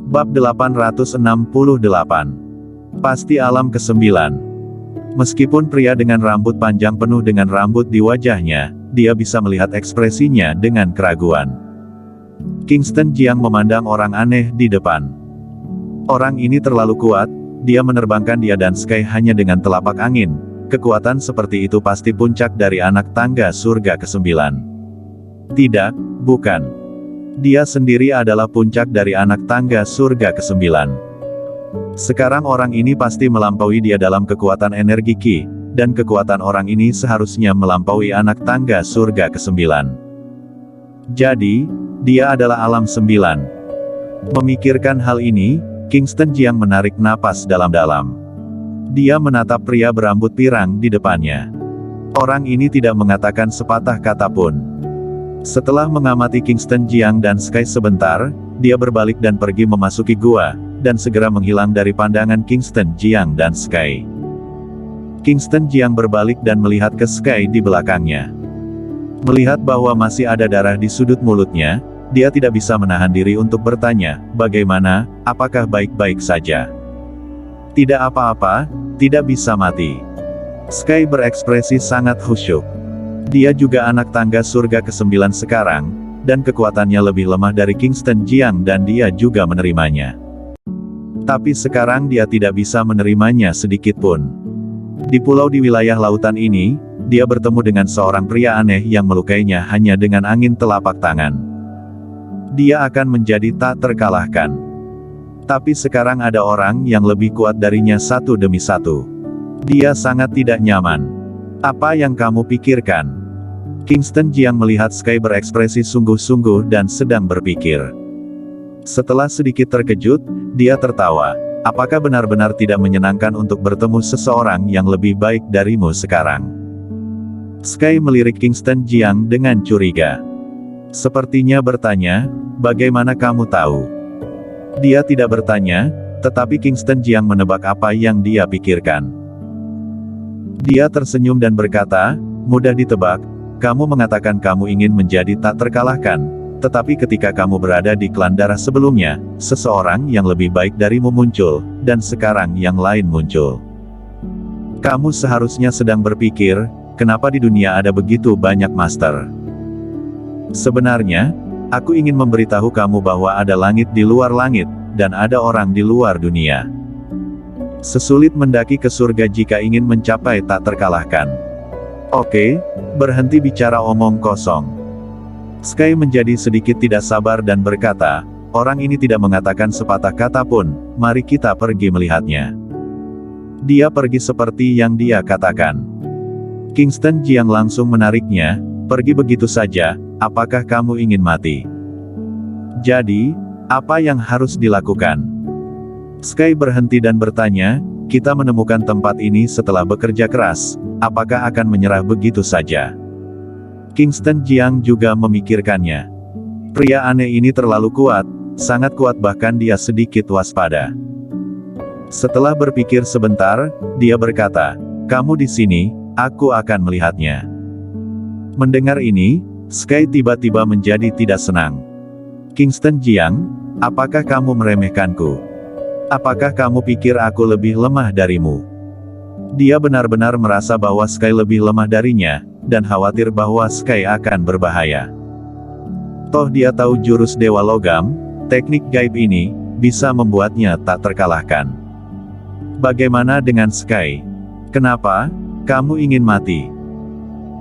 Bab 868. Pasti alam ke-9. Meskipun pria dengan rambut panjang penuh dengan rambut di wajahnya, dia bisa melihat ekspresinya dengan keraguan. Kingston Jiang memandang orang aneh di depan. Orang ini terlalu kuat, dia menerbangkan dia dan Sky hanya dengan telapak angin. Kekuatan seperti itu pasti puncak dari anak tangga surga ke-9. Tidak, bukan. Dia sendiri adalah puncak dari anak tangga surga ke-9. Sekarang orang ini pasti melampaui dia dalam kekuatan energi Qi, dan kekuatan orang ini seharusnya melampaui anak tangga surga ke-9. Jadi, dia adalah alam 9. Memikirkan hal ini, Kingston Jiang menarik napas dalam-dalam. Dia menatap pria berambut pirang di depannya. Orang ini tidak mengatakan sepatah kata pun. Setelah mengamati Kingston Jiang dan Sky sebentar, dia berbalik dan pergi memasuki gua, dan segera menghilang dari pandangan Kingston Jiang dan Sky. Kingston Jiang berbalik dan melihat ke Sky di belakangnya. Melihat bahwa masih ada darah di sudut mulutnya, dia tidak bisa menahan diri untuk bertanya, bagaimana, apakah baik-baik saja? Tidak apa-apa, tidak bisa mati. Sky berekspresi sangat khusyuk. Dia juga anak tangga surga ke-9 sekarang, dan kekuatannya lebih lemah dari Kingston Jiang dan dia juga menerimanya. Tapi sekarang dia tidak bisa menerimanya sedikit pun. Di pulau di wilayah lautan ini, dia bertemu dengan seorang pria aneh yang melukainya hanya dengan angin telapak tangan. Dia akan menjadi tak terkalahkan. Tapi sekarang ada orang yang lebih kuat darinya satu demi satu. Dia sangat tidak nyaman. Apa yang kamu pikirkan? Kingston Jiang melihat Sky berekspresi sungguh-sungguh dan sedang berpikir. Setelah sedikit terkejut, dia tertawa. Apakah benar-benar tidak menyenangkan untuk bertemu seseorang yang lebih baik darimu sekarang? Sky melirik Kingston Jiang dengan curiga. Sepertinya bertanya, bagaimana kamu tahu? Dia tidak bertanya, tetapi Kingston Jiang menebak apa yang dia pikirkan. Dia tersenyum dan berkata, mudah ditebak, kamu mengatakan kamu ingin menjadi tak terkalahkan, tetapi ketika kamu berada di klan darah sebelumnya, seseorang yang lebih baik darimu muncul, dan sekarang yang lain muncul. Kamu seharusnya sedang berpikir, kenapa di dunia ada begitu banyak master? Sebenarnya, aku ingin memberitahu kamu bahwa ada langit di luar langit, dan ada orang di luar dunia. Sesulit mendaki ke surga jika ingin mencapai tak terkalahkan. Oke, berhenti bicara omong kosong. Sky menjadi sedikit tidak sabar dan berkata, orang ini tidak mengatakan sepatah kata pun, mari kita pergi melihatnya. Dia pergi seperti yang dia katakan. Kingston Jiang langsung menariknya, pergi begitu saja, apakah kamu ingin mati? Jadi, apa yang harus dilakukan? Sky berhenti dan bertanya, kita menemukan tempat ini setelah bekerja keras, apakah akan menyerah begitu saja? Kingston Jiang juga memikirkannya. Pria aneh ini terlalu kuat, sangat kuat bahkan dia sedikit waspada. Setelah berpikir sebentar, dia berkata, kamu di sini, aku akan melihatnya. Mendengar ini, Sky tiba-tiba menjadi tidak senang. Kingston Jiang, apakah kamu meremehkanku? Apakah kamu pikir aku lebih lemah darimu? Dia benar-benar merasa bahwa Sky lebih lemah darinya, dan khawatir bahwa Sky akan berbahaya. Toh dia tahu jurus Dewa Logam, teknik gaib ini, bisa membuatnya tak terkalahkan. Bagaimana dengan Sky? Kenapa, kamu ingin mati?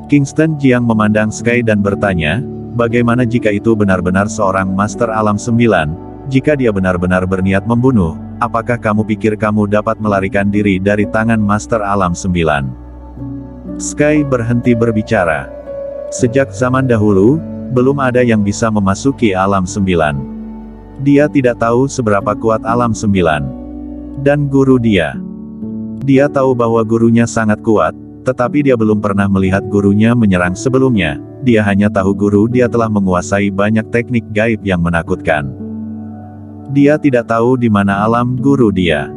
Kingston Jiang memandang Sky dan bertanya, bagaimana jika itu benar-benar seorang Master Alam 9? Jika dia benar-benar berniat membunuh, apakah kamu pikir kamu dapat melarikan diri dari tangan Master Alam 9? Sky berhenti berbicara. Sejak zaman dahulu, belum ada yang bisa memasuki Alam 9. Dia tidak tahu seberapa kuat Alam 9. Dan guru dia. Dia tahu bahwa gurunya sangat kuat, tetapi dia belum pernah melihat gurunya menyerang sebelumnya. Dia hanya tahu guru dia telah menguasai banyak teknik gaib yang menakutkan. Dia tidak tahu di mana alam guru dia.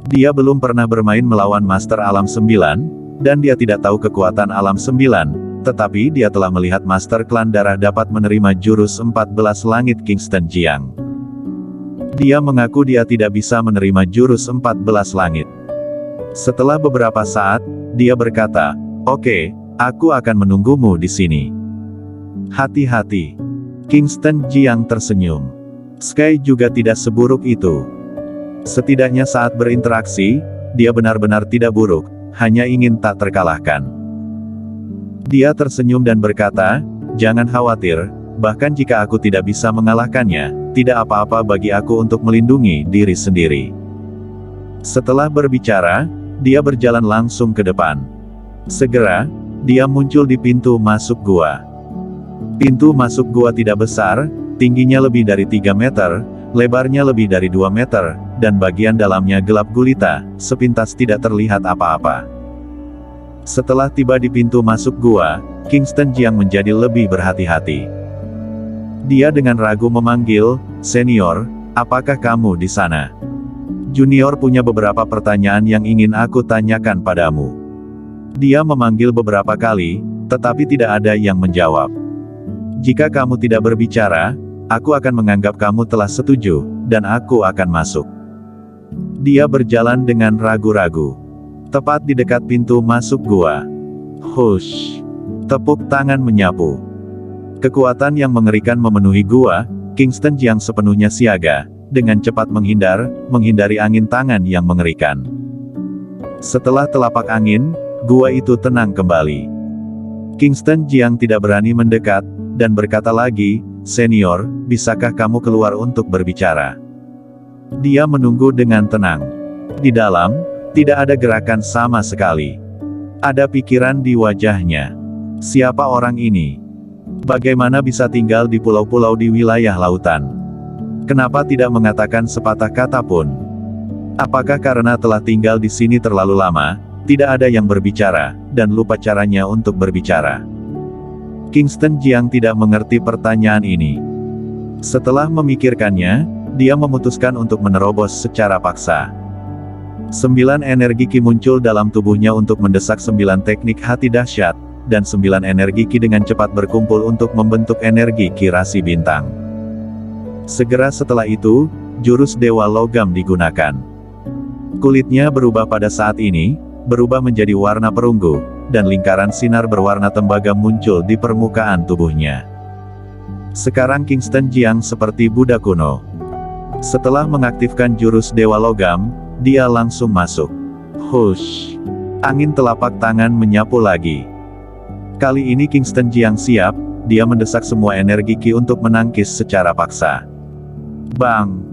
Dia belum pernah bermain melawan Master Alam 9, dan dia tidak tahu kekuatan Alam 9, tetapi dia telah melihat Master Klan Darah dapat menerima jurus 14 langit Kingston Jiang. Dia mengaku dia tidak bisa menerima jurus 14 langit. Setelah beberapa saat, dia berkata, "Oke, aku akan menunggumu di sini." Hati-hati. Kingston Jiang tersenyum. Sky juga tidak seburuk itu. Setidaknya saat berinteraksi, dia benar-benar tidak buruk, hanya ingin tak terkalahkan. Dia tersenyum dan berkata, "Jangan khawatir, bahkan jika aku tidak bisa mengalahkannya, tidak apa-apa bagi aku untuk melindungi diri sendiri." Setelah berbicara, dia berjalan langsung ke depan. Segera, dia muncul di pintu masuk gua. Pintu masuk gua tidak besar, tingginya lebih dari 3 meter, lebarnya lebih dari 2 meter, dan bagian dalamnya gelap gulita, sepintas tidak terlihat apa-apa. Setelah tiba di pintu masuk gua, Kingston Jiang menjadi lebih berhati-hati. Dia dengan ragu memanggil, "Senior, apakah kamu di sana? Junior punya beberapa pertanyaan yang ingin aku tanyakan padamu." Dia memanggil beberapa kali, tetapi tidak ada yang menjawab. "Jika kamu tidak berbicara, aku akan menganggap kamu telah setuju, dan aku akan masuk." Dia berjalan dengan ragu-ragu. Tepat di dekat pintu masuk gua. Hush! Tepuk tangan menyapu. Kekuatan yang mengerikan memenuhi gua. Kingston Jiang sepenuhnya siaga, dengan cepat menghindari angin tangan yang mengerikan. Setelah telapak angin, gua itu tenang kembali. Kingston Jiang tidak berani mendekat, dan berkata lagi, "Senior, bisakah kamu keluar untuk berbicara?" Dia menunggu dengan tenang. Di dalam, tidak ada gerakan sama sekali. Ada pikiran di wajahnya. Siapa orang ini? Bagaimana bisa tinggal di pulau-pulau di wilayah lautan? Kenapa tidak mengatakan sepatah kata pun? Apakah karena telah tinggal di sini terlalu lama, tidak ada yang berbicara, dan lupa caranya untuk berbicara? Kingston Jiang tidak mengerti pertanyaan ini. Setelah memikirkannya, dia memutuskan untuk menerobos secara paksa. 9 energi Ki muncul dalam tubuhnya untuk mendesak 9 teknik hati dahsyat, dan 9 energi Ki dengan cepat berkumpul untuk membentuk energi Ki rasi bintang. Segera setelah itu, jurus Dewa Logam digunakan. Kulitnya berubah pada saat ini, berubah menjadi warna perunggu, dan lingkaran sinar berwarna tembaga muncul di permukaan tubuhnya. Sekarang Kingston Jiang seperti Buddha kuno. Setelah mengaktifkan jurus Dewa Logam, dia langsung masuk. Hush! Angin telapak tangan menyapu lagi. Kali ini Kingston Jiang siap, dia mendesak semua energi Ki untuk menangkis secara paksa. Bang!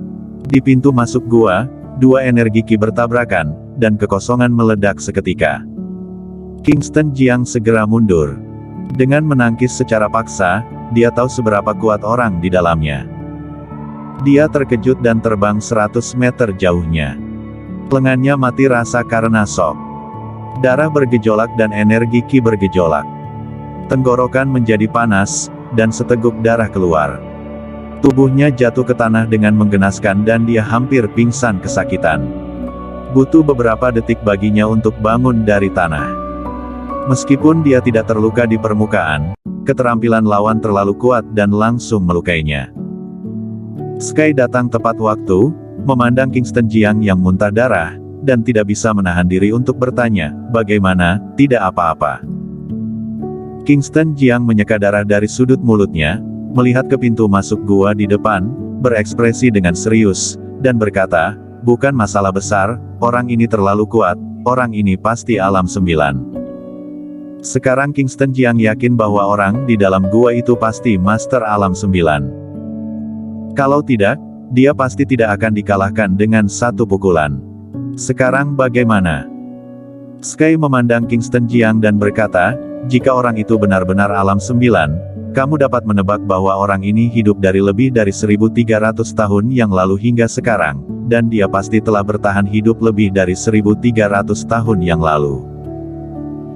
Di pintu masuk gua, 2 energi Ki bertabrakan, dan kekosongan meledak seketika. Kingston Jiang segera mundur. Dengan menangkis secara paksa, dia tahu seberapa kuat orang di dalamnya. Dia terkejut dan terbang 100 meter jauhnya. Lengannya mati rasa karena shock. Darah bergejolak dan energi Ki bergejolak. Tenggorokan menjadi panas, dan seteguk darah keluar. Tubuhnya jatuh ke tanah dengan menggenaskan dan dia hampir pingsan kesakitan. Butuh beberapa detik baginya untuk bangun dari tanah. Meskipun dia tidak terluka di permukaan, keterampilan lawan terlalu kuat dan langsung melukainya. Sky datang tepat waktu, memandang Kingston Jiang yang muntah darah, dan tidak bisa menahan diri untuk bertanya, "Bagaimana, tidak apa-apa?" Kingston Jiang menyeka darah dari sudut mulutnya, melihat ke pintu masuk gua di depan, berekspresi dengan serius, dan berkata, "Bukan masalah besar, orang ini terlalu kuat, orang ini pasti alam 9. Sekarang Kingston Jiang yakin bahwa orang di dalam gua itu pasti Master Alam 9. Kalau tidak, dia pasti tidak akan dikalahkan dengan satu pukulan. Sekarang bagaimana? Sky memandang Kingston Jiang dan berkata, "Jika orang itu benar-benar Alam 9, kamu dapat menebak bahwa orang ini hidup dari lebih dari 1300 tahun yang lalu hingga sekarang, dan dia pasti telah bertahan hidup lebih dari 1300 tahun yang lalu.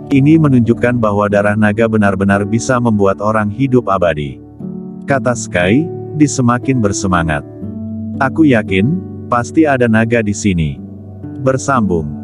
Ini menunjukkan bahwa darah naga benar-benar bisa membuat orang hidup abadi," kata Sky, semakin bersemangat. "Aku yakin, pasti ada naga di sini." Bersambung.